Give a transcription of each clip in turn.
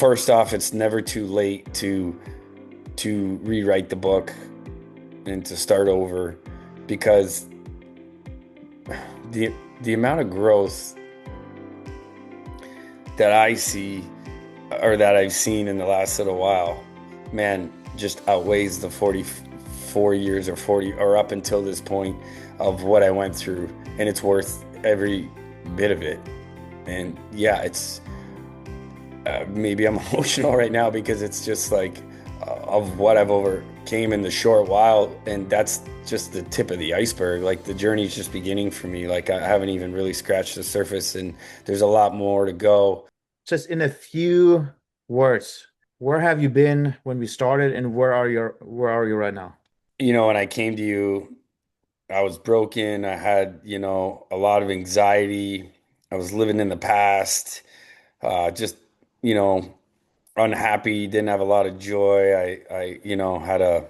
first off, it's never too late to rewrite the book and to start over because the the amount of growth that I see or that I've seen in the last little while, man, just outweighs the 44 years or 40 or up until this point of what I went through, and it's worth every bit of it. And yeah, it's maybe I'm emotional right now because it's just like of what I've overcame in the short while, and that's just the tip of the iceberg. Like the journey's just beginning for me. Like I haven't even really scratched the surface, and there's a lot more to go. Just in a few words, where have you been when we started and where are you right now? When I came to you, I was broken. I had, a lot of anxiety. I was living in the past, just, you know, unhappy, didn't have a lot of joy. I had a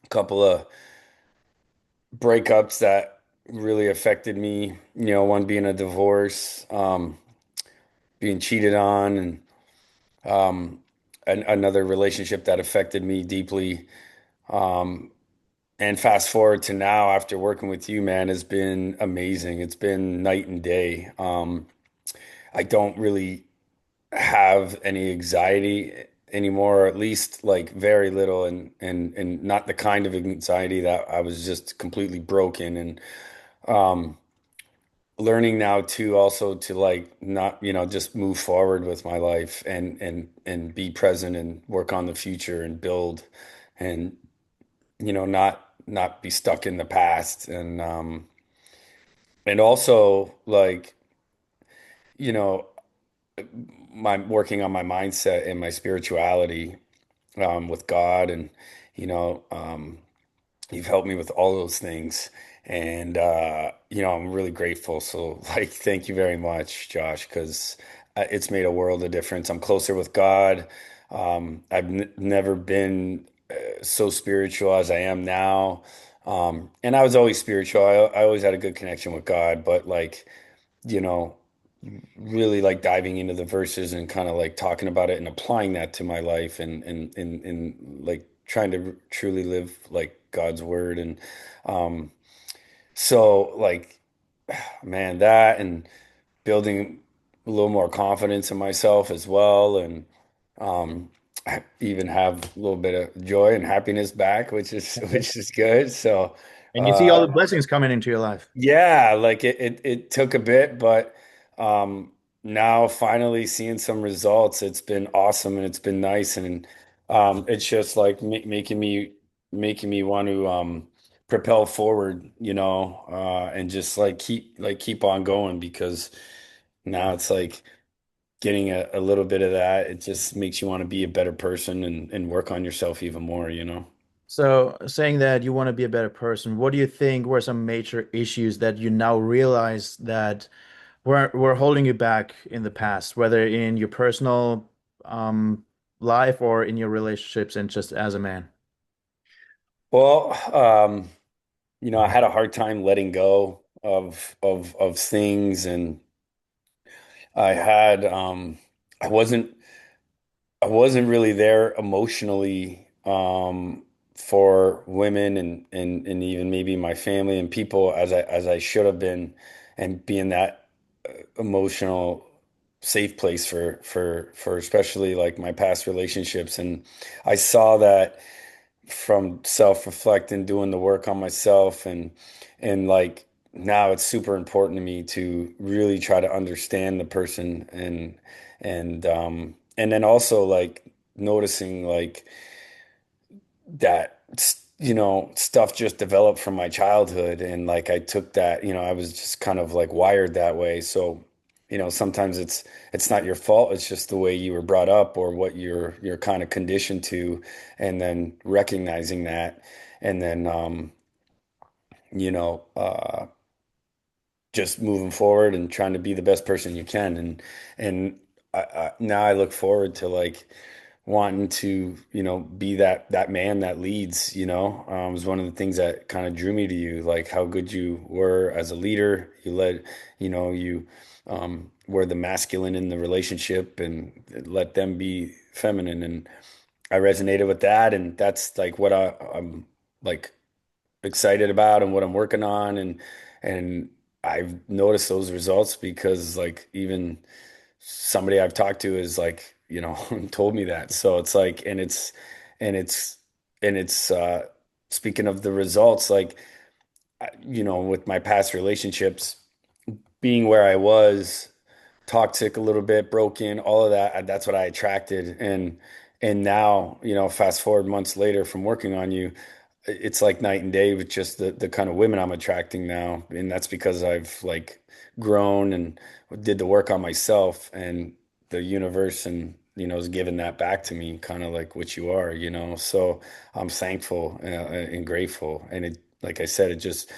couple of breakups that really affected me, one being a divorce, being cheated on, and another relationship that affected me deeply. Um, and fast forward to now, after working with you, man, has been amazing. It's been night and day. I don't really have any anxiety anymore, or at least like very little, and not the kind of anxiety that I was just completely broken. And um, learning now too, also to like not, just move forward with my life and be present and work on the future and build and not be stuck in the past and also like you know my working on my mindset and my spirituality with God and you know you've helped me with all those things and I'm really grateful, so like thank you very much, Josh, because it's made a world of difference. I'm closer with God. I've n never been so spiritual as I am now. And I was always spiritual. I always had a good connection with God, but like, you know, really like diving into the verses and kind of like talking about it and applying that to my life and like trying to truly live like God's word. And um, so like, man, that and building a little more confidence in myself as well. And I even have a little bit of joy and happiness back, which is which is good. So And you see all uh, the blessings coming into your life. yeah, like it took a bit, but now finally seeing some results, it's been awesome and it's been nice, and it's just like ma making me want to propel forward, and just like keep on going because now it's like getting a little bit of that. It just makes you want to be a better person and work on yourself even more. So, saying that you want to be a better person, what do you think were some major issues that you now realize that were holding you back in the past, whether in your personal um, life or in your relationships and just as a man? Well, I had a hard time letting go of things, and I had I wasn't I wasn't really there emotionally for women and even maybe my family and people as I should have been, and being that emotional safe place for especially like my past relationships. And I saw that from self-reflecting, doing the work on myself, and like now it's super important to me to really try to understand the person and then also like noticing like that stuff just developed from my childhood, and like I took that, I was just kind of like wired that way. So sometimes it's not your fault, it's just the way you were brought up or what you're kind of conditioned to, and then recognizing that, and then you know uh just moving forward and trying to be the best person you can. And now I look forward to like wanting to, be that man that leads, is one of the things that kind of drew me to you, like how good you were as a leader. You led, you we're the masculine in the relationship and let them be feminine. And I resonated with that, and that's like what I'm like excited about and what I'm working on, and I've noticed those results because like even somebody I've talked to is like, told me that. So it's like, and it's and it's speaking of the results, like with my past relationships being where I was, toxic a little bit, broken, all of that, that's what I attracted. And now, fast forward months later from working on you, it's like night and day with just the kind of women I'm attracting now. And that's because I've like grown and did the work on myself, and the universe and has given that back to me, kind of like what you are. So I'm thankful and grateful. And it, like I said, it just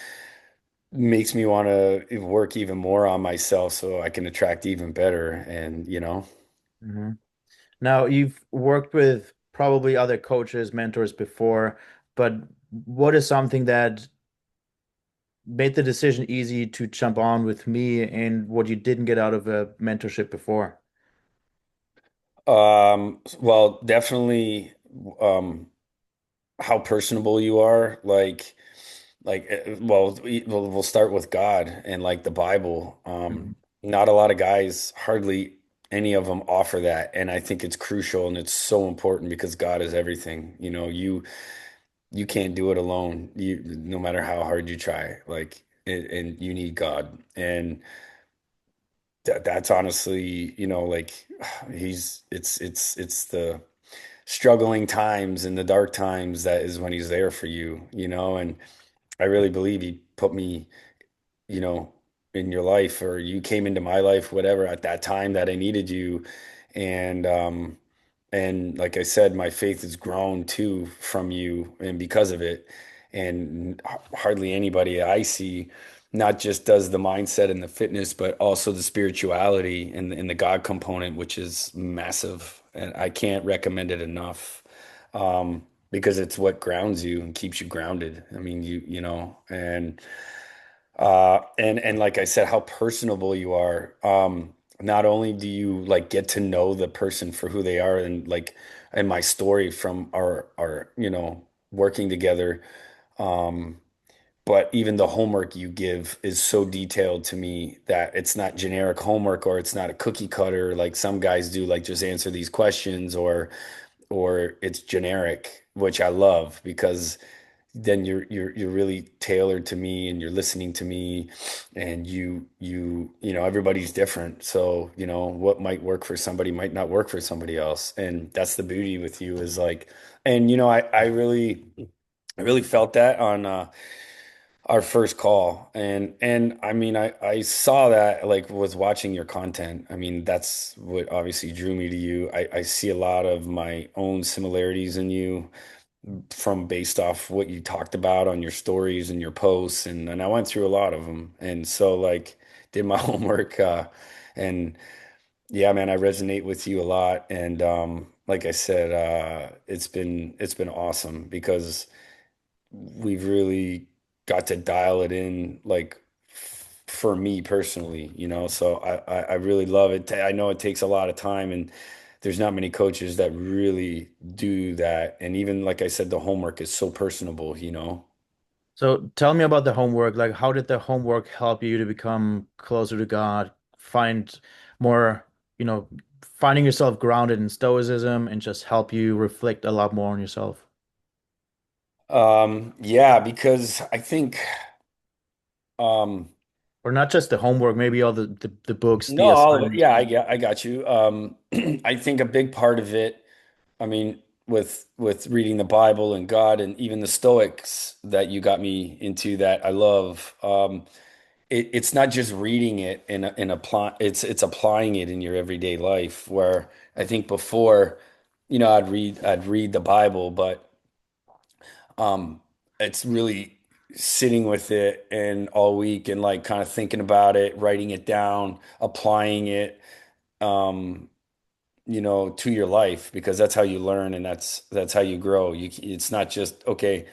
makes me want to work even more on myself so I can attract even better. And Mhm. Now, you've worked with probably other coaches, mentors before, but what is something that made the decision easy to jump on with me and what you didn't get out of a mentorship before? well, definitely um how personable you are. Well, we'll start with God and like the Bible. Mhm. Not a lot of guys, hardly any of them offer that. And I think it's crucial and it's so important because God is everything. You can't do it alone. No matter how hard you try, like, and you need God. And that's honestly, like it's the struggling times and the dark times that is when he's there for you. And I really believe he put me, you know, in your life, or you came into my life, whatever, at that time that I needed you. And and like I said, my faith has grown too from you and because of it. And hardly anybody I see not just does the mindset and the fitness, but also the spirituality and the God component, which is massive. And I can't recommend it enough. Because it's what grounds you and keeps you grounded. I mean, and like I said, how personable you are. Not only do you like get to know the person for who they are, and like in my story from our working together, um, but even the homework you give is so detailed to me that it's not generic homework, or it's not a cookie cutter like some guys do, like just answer these questions, or it's generic, which I love because then you're really tailored to me and you're listening to me, and everybody's different. So, what might work for somebody might not work for somebody else. And that's the beauty with you is like, and I really felt that on our first call. And I mean, I saw that like was watching your content. I mean, that's what obviously drew me to you. I see a lot of my own similarities in you from based off what you talked about on your stories and your posts, and I went through a lot of them, and so like did my homework, and yeah, man, I resonate with you a lot. And like I said, it's been awesome because we've really got to dial it in, like for me personally. So I really love it. I know it takes a lot of time, and there's not many coaches that really do that. And even like I said, the homework is so personable. So tell me about the homework. Like, how did the homework help you to become closer to God, find more, you know, finding yourself grounded in stoicism and just help you reflect a lot more on yourself? Yeah, because I think um Or not just the homework, maybe all the books, no, the all of it. assignments. Yeah, I got you. I think a big part of it, I mean, with reading the Bible and God and even the Stoics that you got me into that I love. It's not just reading it and apply. It's applying it in your everyday life. Where I think before, I'd read the Bible, but um, it's really sitting with it and all week and like kind of thinking about it, writing it down, applying it. Um, to your life, because that's how you learn and that's how you grow. It's not just okay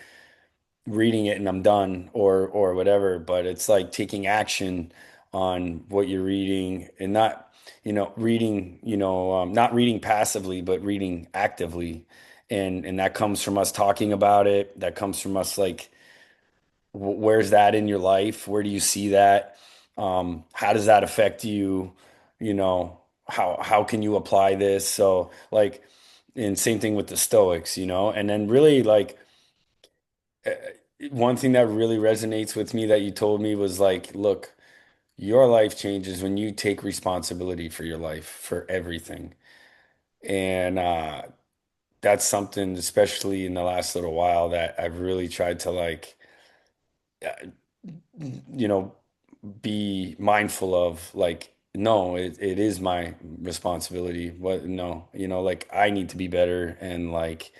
reading it and I'm done, or whatever, but it's like taking action on what you're reading, and not reading, not reading passively, but reading actively. And that comes from us talking about it. That comes from us like, where's that in your life? Where do you see that? How does that affect you? How can you apply this? So like, and same thing with the Stoics, and then really like uh, one thing that really resonates with me that you told me was like, look, your life changes when you take responsibility for your life, for everything. And that's something, especially in the last little while, that I've really tried to like, uh, you know, be mindful of. Like, no, it is my responsibility. What, no, like I need to be better and like,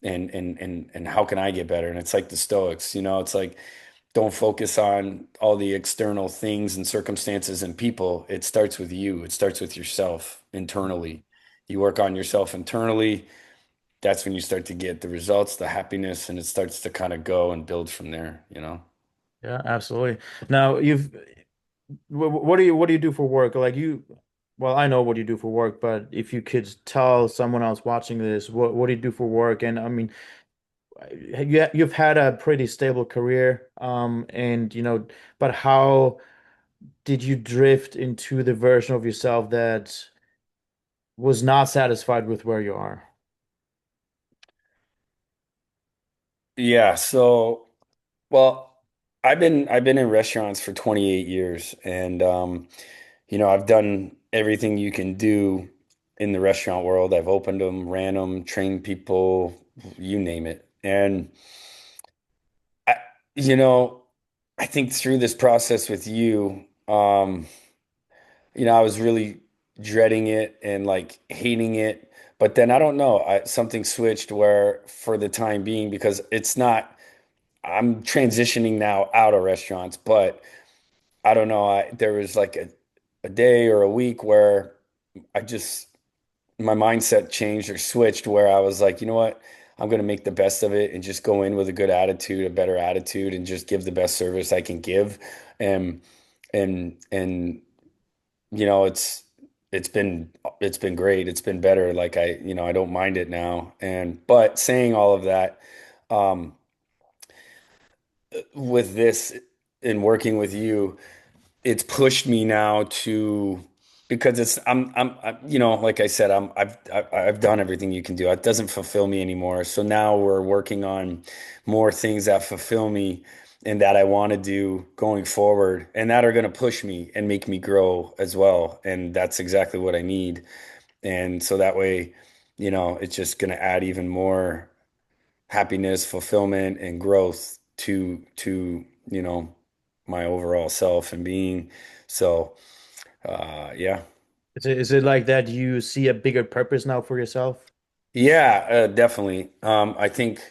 and how can I get better? And it's like the Stoics, it's like, don't focus on all the external things and circumstances and people. It starts with you. It starts with yourself internally. You work on yourself internally. That's when you start to get the results, the happiness, and it starts to kind of go and build from there. Yeah, absolutely. Now, what do you do for work? Well, I know what you do for work, but if you could tell someone else watching this, what do you do for work? And I mean, you've had a pretty stable career, and but how did you drift into the version of yourself that was not satisfied with where you are? Yeah, so well, I've been in restaurants for 28 years and I've done everything you can do in the restaurant world. I've opened them, ran them, trained people, you name it. And I you know, I think through this process with you, I was really dreading it and like hating it. But then I don't know, something switched where for the time being, because it's not, I'm transitioning now out of restaurants, but I don't know. There was like a day or a week where I just, my mindset changed or switched where I was like, you know what? I'm going to make the best of it and just go in with a good attitude, a better attitude, and just give the best service I can give. And, and, you know, it's been, it's been great. It's been better. Like I don't mind it now. But saying all of that, um, with this in working with you, it's pushed me now to, because like I said, I've done everything you can do. It doesn't fulfill me anymore. So now we're working on more things that fulfill me and that I want to do going forward and that are going to push me and make me grow as well. And that's exactly what I need. And so that way, it's just going to add even more happiness, fulfillment, and growth to my overall self and being. So yeah. Is it like that you see a bigger purpose now for yourself? Yeah, definitely. I think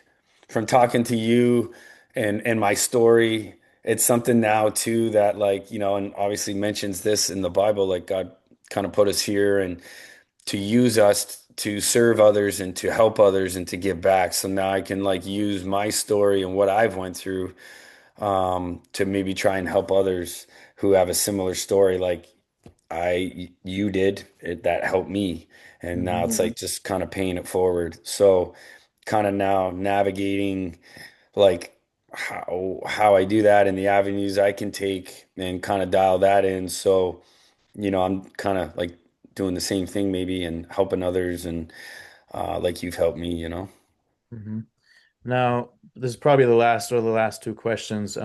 from talking to you and my story, it's something now too that like, and obviously mentions this in the Bible, like God kind of put us here and to use us to serve others and to help others and to give back. So now I can like use my story and what I've went through to maybe try and help others who have a similar story like you did. That helped me. And now Hmm. it's like just kind of paying it forward. So kind of now navigating like how I do that and the avenues I can take and kind of dial that in. So, I'm kind of like doing the same thing maybe and helping others and like you've helped me. Hmm. Now, this is probably the last two questions.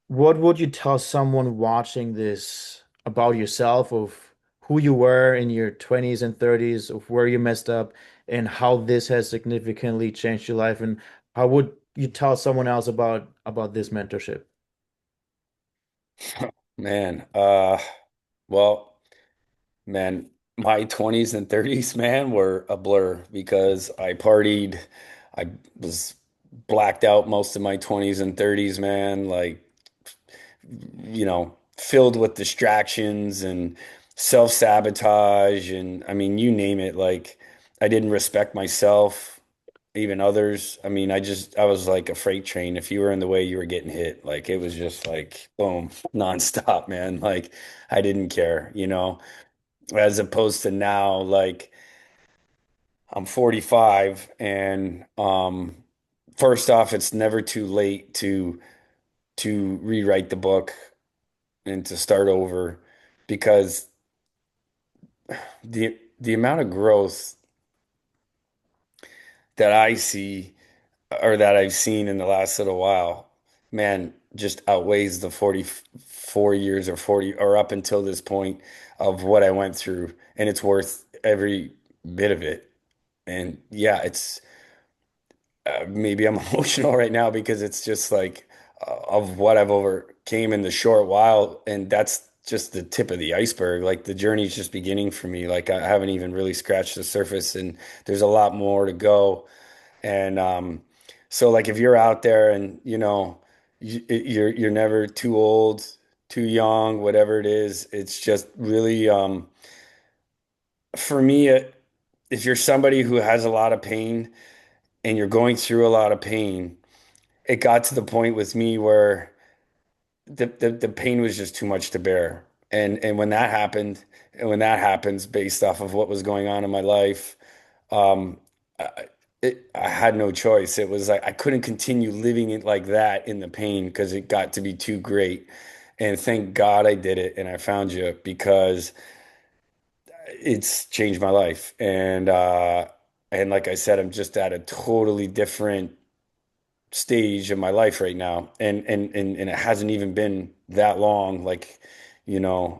What would you tell someone watching this about yourself, of who you were in your 20s and 30s, of where you messed up, and how this has significantly changed your life? And how would you tell someone else about this mentorship? Man, well, man, my 20s and 30s, man, were a blur because I partied. I was blacked out most of my 20s and 30s, man, like, filled with distractions and self-sabotage. And I mean, you name it, like, I didn't respect myself. even others. I mean, I was like a freight train. If you were in the way, you were getting hit. Like it was just like boom, nonstop, man. Like I didn't care, as opposed to now, like I'm 45 and first off, it's never too late to rewrite the book and to start over because the amount of growth that I see or that I've seen in the last little while, man, just outweighs the 44 years or 40 or up until this point of what I went through. And it's worth every bit of it. And yeah, it's maybe I'm emotional right now because it's just like of what I've overcame in the short while. And that's just the tip of the iceberg. Like the journey's just beginning for me. Like I haven't even really scratched the surface and there's a lot more to go. And so like if you're out there and you're never too old, too young, whatever it is, it's just really for me if you're somebody who has a lot of pain and you're going through a lot of pain, it got to the point with me where the pain was just too much to bear. And when that happened, and when that happens based off of what was going on in my life, um, I, I had no choice. It was like I couldn't continue living it like that in the pain because it got to be too great. And thank God I did it and I found you because it's changed my life. And like I said, I'm just at a totally different stage of my life right now. And it hasn't even been that long, like,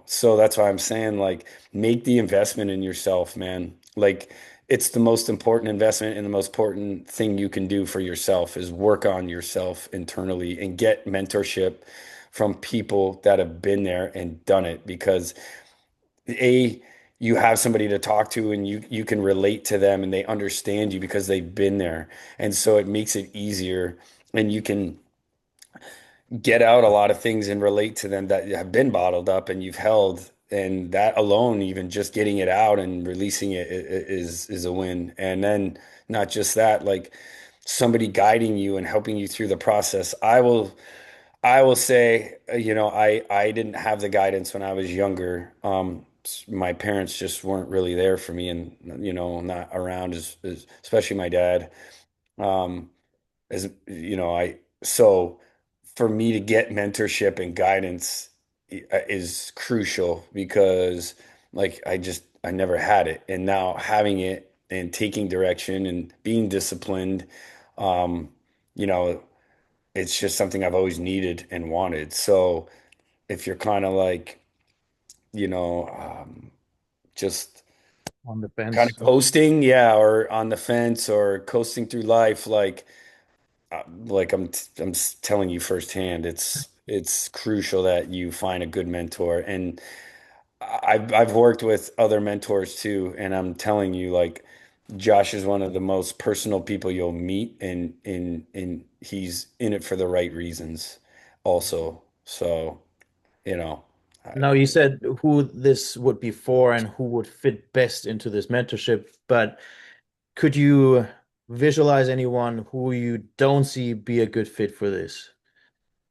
so that's why I'm saying like make the investment in yourself, man. Like it's the most important investment and the most important thing you can do for yourself is work on yourself internally and get mentorship from people that have been there and done it because a you have somebody to talk to and you can relate to them and they understand you because they've been there. And so it makes it easier and you can get out a lot of things and relate to them that have been bottled up and you've held. And that alone, even just getting it out and releasing it is a win. And then not just that, like somebody guiding you and helping you through the process. I will say, I didn't have the guidance when I was younger. My parents just weren't really there for me and, not around especially my dad. Um, so for me to get mentorship and guidance is crucial because like I never had it. And now having it and taking direction and being disciplined, um, you know, it's just something I've always needed and wanted. So if you're kind of like, you know, just On the kind fence. of coasting, yeah, or on the fence or coasting through life, like I'm telling you firsthand, it's crucial that you find a good mentor. And I've worked with other mentors too, and I'm telling you, like Josh is one of the most personal people you'll meet, and he's in it for the right reasons, also. So, you know, Now, you said who this would be for and who would fit best into this mentorship, but could you visualize anyone who you don't see be a good fit for this,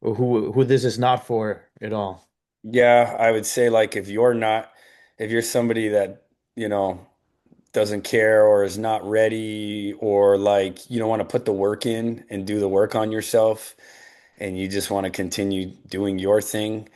or who this is not for at all? yeah, I would say like if you're somebody that, doesn't care or is not ready or like you don't want to put the work in and do the work on yourself and you just want to continue doing your thing,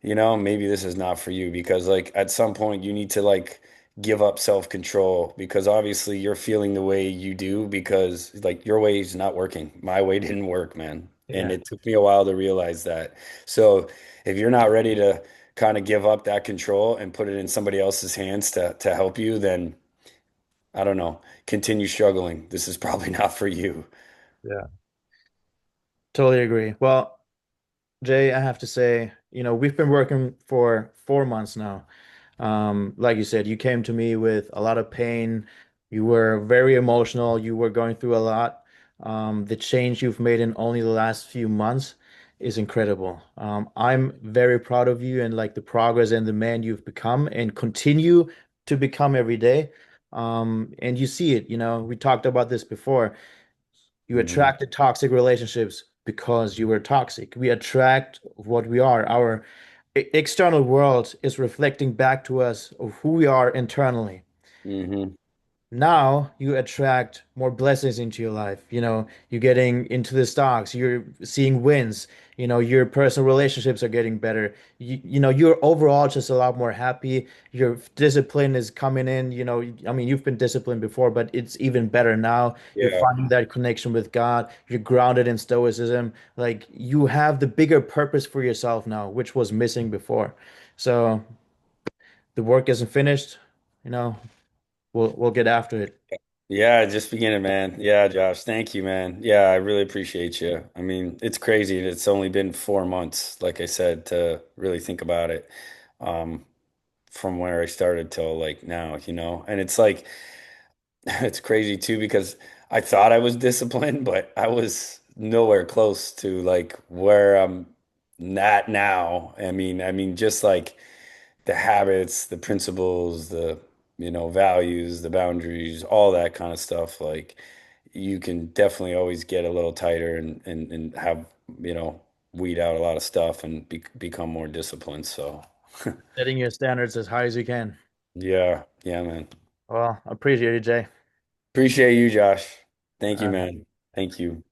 maybe this is not for you because like at some point you need to like give up self-control because obviously you're feeling the way you do because like your way is not working. My way didn't work, man. And Yeah. it took me a while to realize that. So if you're not ready to kind of give up that control and put it in somebody else's hands to help you, then I don't know, continue struggling. This is probably not for you. Yeah. Totally agree. Well, Jay, I have to say, we've been working for 4 months now. Like you said, you came to me with a lot of pain. You were very emotional. You were going through a lot. The change you've made in only the last few months is incredible. I'm very proud of you and like the progress and the man you've become and continue to become every day. And you see it, we talked about this before. You Hmm. attracted toxic relationships because you were toxic. We attract what we are. Our external world is reflecting back to us of who we are internally. Hmm. Now you attract more blessings into your life. You're getting into the stocks, you're seeing wins, your personal relationships are getting better. You're overall just a lot more happy. Your discipline is coming in, I mean, you've been disciplined before, but it's even better now. You're Yeah. finding that connection with God. You're grounded in stoicism. Like you have the bigger purpose for yourself now, which was missing before. So the work isn't finished, you know, we'll get after it. Yeah, just beginning, man. Yeah, Josh, thank you, man. Yeah, I really appreciate you. I mean, it's crazy. It's only been 4 months, like I said, to really think about it, um, from where I started till like now, And it's like it's crazy too because I thought I was disciplined, but I was nowhere close to like where I'm at now. I mean, just like the habits, the principles, the values, the boundaries, all that kind of stuff. Like you can definitely always get a little tighter and have, you know, weed out a lot of stuff and become more disciplined. So Setting your standards as high as you can. yeah, yeah, man. Well, I appreciate it, Jay. Appreciate you, Josh. Thank you, Uh, man. Thank you.